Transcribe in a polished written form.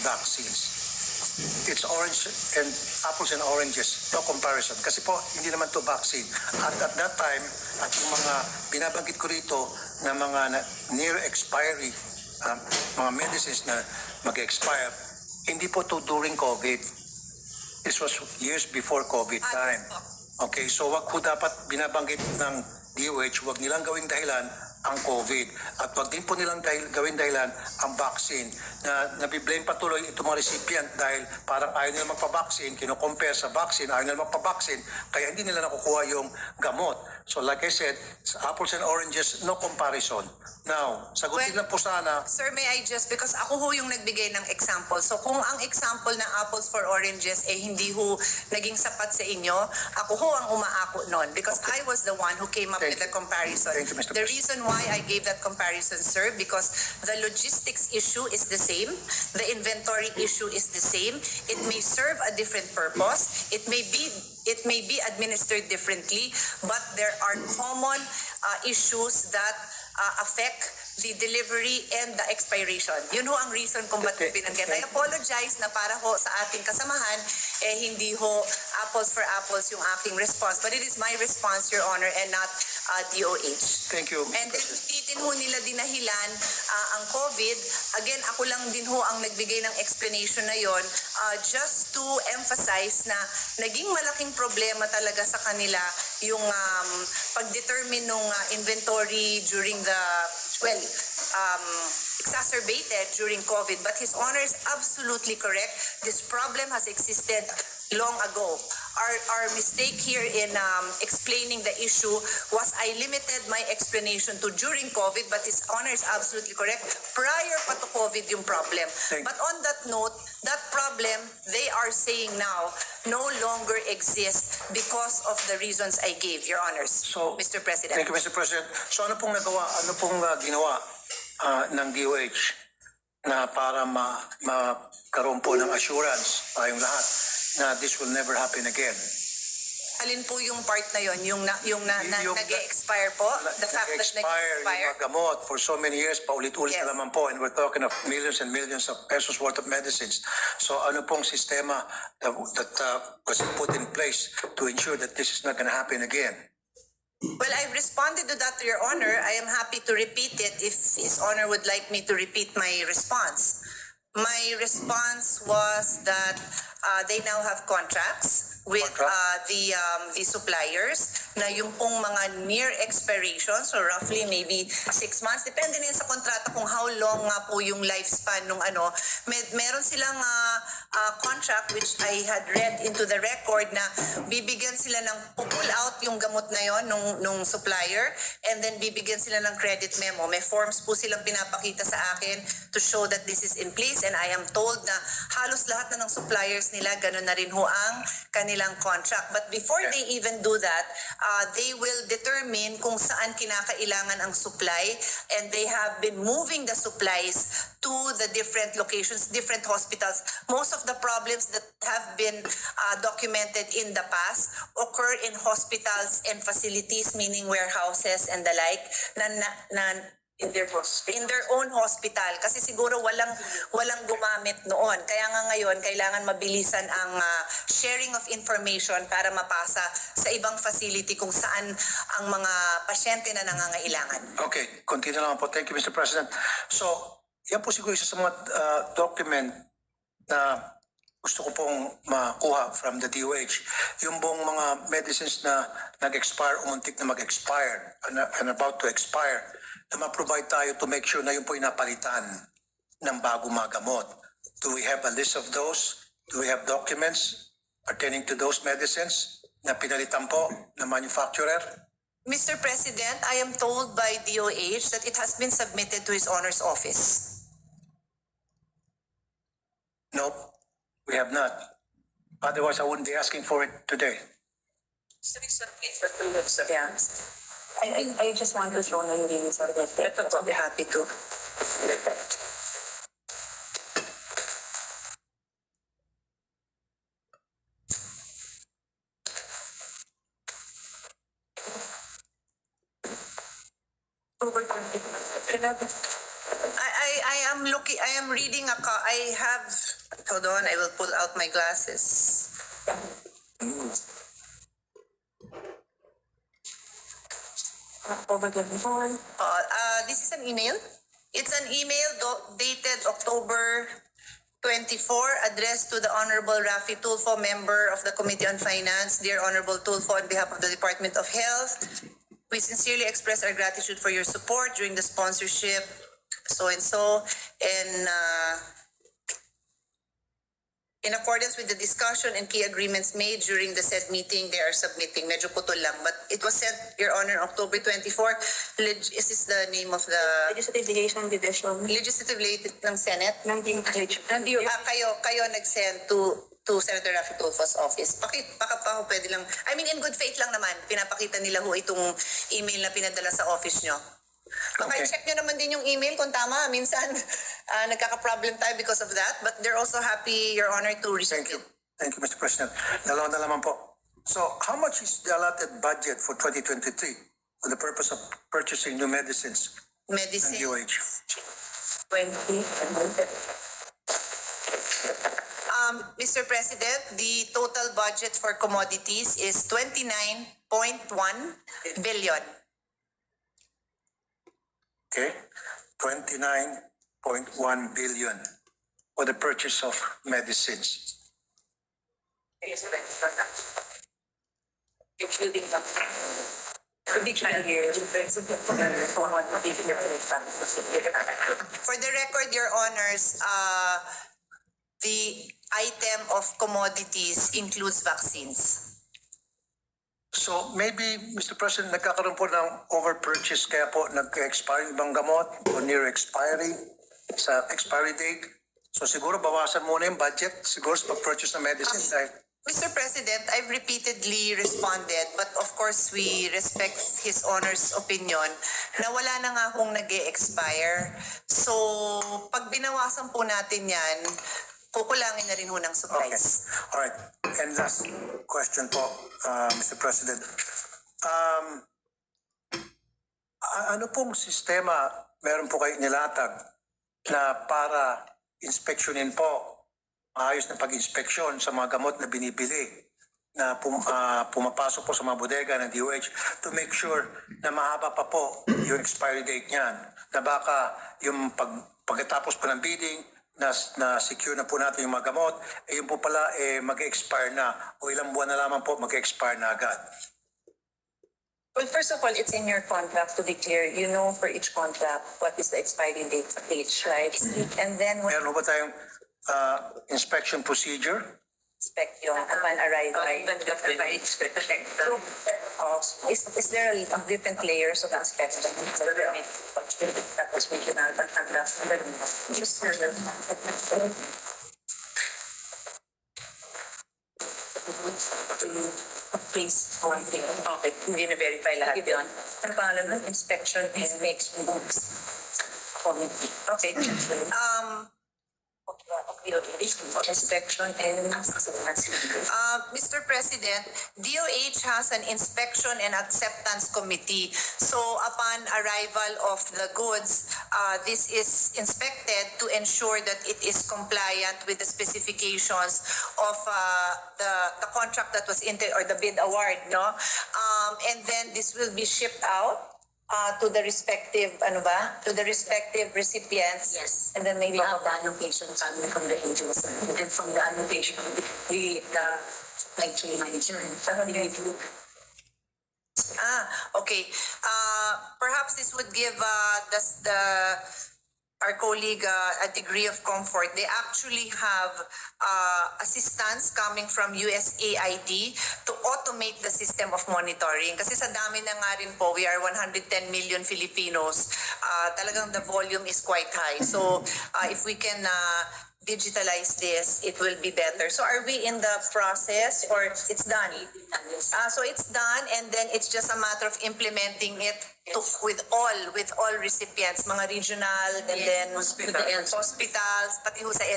vaccines. It's orange and apples and oranges, no comparison. Kasi po, hindi naman to vaccine. At that time, at yung mga binabanggit ko rito na mga near expiry, mga medicines na mag-expire, hindi po to during COVID. This was years before COVID time. Okay, so wag po dapat binabanggit ng DOH, wag nilang gawing dahilan ang COVID. At wag din po nilang gawin dahilan ang vaccine. Na nabiblame patuloy itong mga recipient dahil parang ayaw nila magpa-vaccine, kino-compare sa vaccine, ayaw nila magpa-vaccine, kaya hindi nila nakukuha yung gamot. So like I said, apples and oranges, no comparison. Now, sagutin lang po sana. Sir, may I just, because ako ho yung nagbigay ng example. So kung ang example na apples for oranges hindi ho naging sapat sa inyo, ako ho ang umaako nun because I was the one who came up with the comparison. Thank you, Mr. The reason why I gave that comparison, sir, because the logistics issue is the same, the inventory issue is the same, it may serve a different purpose, it may be administered differently, but there are common issues that affect the delivery and the expiration. Yun ho ang reason kung ba't binanggit. I apologize na para ho sa ating kasamahan, hindi ho apples for apples yung aking response. But it is my response, Your Honor, and not DOH. Thank you. And then, titin ho nila dinahilan ang COVID. Again, ako lang din ho ang nagbigay ng explanation na yon just to emphasize na naging malaking problema talaga sa kanila yung pag-determine ng inventory during the, exacerbated during COVID. But His Honor is absolutely correct. This problem has existed long ago. Our mistake here in explaining the issue was I limited my explanation to during COVID, but His Honor is absolutely correct. Prior pa to COVID yung problem. But on that note, that problem, they are saying now, no longer exists because of the reasons I gave, Your Honors. So, Mr. President. Thank you, Mr. President. So ano pong ginawa ng DOH na para magkaroon po ng assurance tayong lahat na this will never happen again? Alin po yung part na yon, yung nag-expire po? The fact that nag-expire yung mga gamot for so many years, paulit-ulit Yes. na naman po, and we're talking of millions and millions of pesos worth of medicines. So ano pong sistema that was put in place to ensure that this is not going to happen again? Well, I've responded to that, Your Honor. I am happy to repeat it if His Honor would like me to repeat my response. My response was that they now have contracts with the suppliers na yung pong mga near expiration, so roughly maybe 6 months, depende din sa kontrata kung how long nga po yung lifespan nung meron silang contract which I had read into the record na bibigyan sila ng pull out yung gamot na yon nung supplier, and then bibigyan sila ng credit memo. May forms po silang pinapakita sa akin to show that this is in place, and I am told na halos lahat na ng suppliers nila ganun na rin ho ang kanilang contract. But before they even do that, they will determine kung saan kinakailangan ang supply, and they have been moving the supplies to the different locations, different hospitals. Most of the problems that have been documented in the past occur in hospitals and facilities, meaning warehouses and the like, in their own hospital, kasi siguro walang gumamit noon. Kaya nga ngayon kailangan mabilisan ang sharing of information para mapasa sa ibang facility kung saan ang mga pasyente na nangangailangan. Okay, continue lang po. Thank you, Mr. President. So, yan po siguro isa sa mga document na gusto ko pong makuha from the DOH. Yung buong mga medicines na nag-expire, umuntik na mag-expire, and about to expire, na ma-provide tayo to make sure na yun po inapalitan ng bagong mga gamot. Do we have a list of those? Do we have documents pertaining to those medicines na pinalitan po ng manufacturer? Mr. President, I am told by DOH that it has been submitted to His Honor's office. Nope, we have not. Otherwise, I wouldn't be asking for it today. Yeah. I just want to show na hindi sir. I'll be happy to. I am reading hold on, I will pull out my glasses. This is an email. It's an email dated October 24, addressed to the Honorable Raffy Tulfo, member of the Committee on Finance. Dear Honorable Tulfo, on behalf of the Department of Health, we sincerely express our gratitude for your support during the sponsorship, so-and-so, and in accordance with the discussion and key agreements made during the said meeting, they are submitting. Medyo putol lang, but it was sent, Your Honor, October 24. Is this the name of the Legislative Liaison Division Legislative Late ng Senate? ng DOH. Kayo nag-send to Senator Raffy Tulfo's office. Baka pa pwede lang, I mean, in good faith lang naman, pinapakita nila ho itong email na pinadala sa office nyo. Baka Okay. check nyo naman din yung email kung tama. Minsan, nagkaka-problem tayo because of that. But they're also happy, Your Honor, to receive Thank you. it. Thank you, Mr. President. Dalawa na lamang po. So, how much is the allotted budget for 2023 for the purpose of purchasing new medicines and Medicine. DOH? 20. Mr. President, the total budget for commodities is 29.1 billion. Okay? 29.1 billion for the purchase of medicines. Including the decline here. For the record, Your Honors, the item of commodities includes vaccines. So maybe, Mr. President, nagkakaroon po ng overpurchase kaya po nag-expire yung ibang gamot o near expiry sa expiry date. So siguro bawasan muna yung budget siguro sa pag-purchase ng medicine dahil Mr. President, I've repeatedly responded, but of course we respect His Honor's opinion na wala na nga hong nag-e-expire. So pag binawasan po natin yan, kukulangin na rin ho ng okay. supplies. All right. And last question po, Mr. President. Ano pong sistema meron po kayo nilatag na para inspeksyonin po, ayos na pag-inspeksyon sa mga gamot na binibili na pumapasok po sa mga bodega ng DOH to make sure na mahaba pa po yung expiry date niyan. Na baka yung pagkatapos po ng bidding, na secure na po natin yung mga gamot, yun po pala mag-expire na o ilang buwan na lamang po mag-expire na agad. Well, first of all, it's in your contract to declare, you know, for each contract, what is the expiry date of each, right? And then when Meron po tayong inspection procedure. inspect yung upon arrival. So, is there a different layers of inspection? Tapos may kinatagtagda. Just please, okay, hindi na-verify lahat yun. Ang pangalan ng inspection is makes books. Okay. Inspection and Mr. President, DOH has an inspection and acceptance committee. So upon arrival of the goods, this is inspected to ensure that it is compliant with the specifications of the contract that was or the bid award, no? And then this will be shipped out to the respective recipients. yes. And then maybe Have the annotation from the agency. And then from the annotation, the supply chain manager. Okay. Perhaps this would give our colleague a degree of comfort. They actually have assistance coming from USAID to automate the system of monitoring. Kasi sa dami na nga rin po, we are 110 million Filipinos. Talagang the volume is quite high. So if we can digitalize this, it will be better. So are we in the process or it's done? So it's done and then it's just a matter of implementing it with all recipients, mga regional and then hospitals, pati ho sa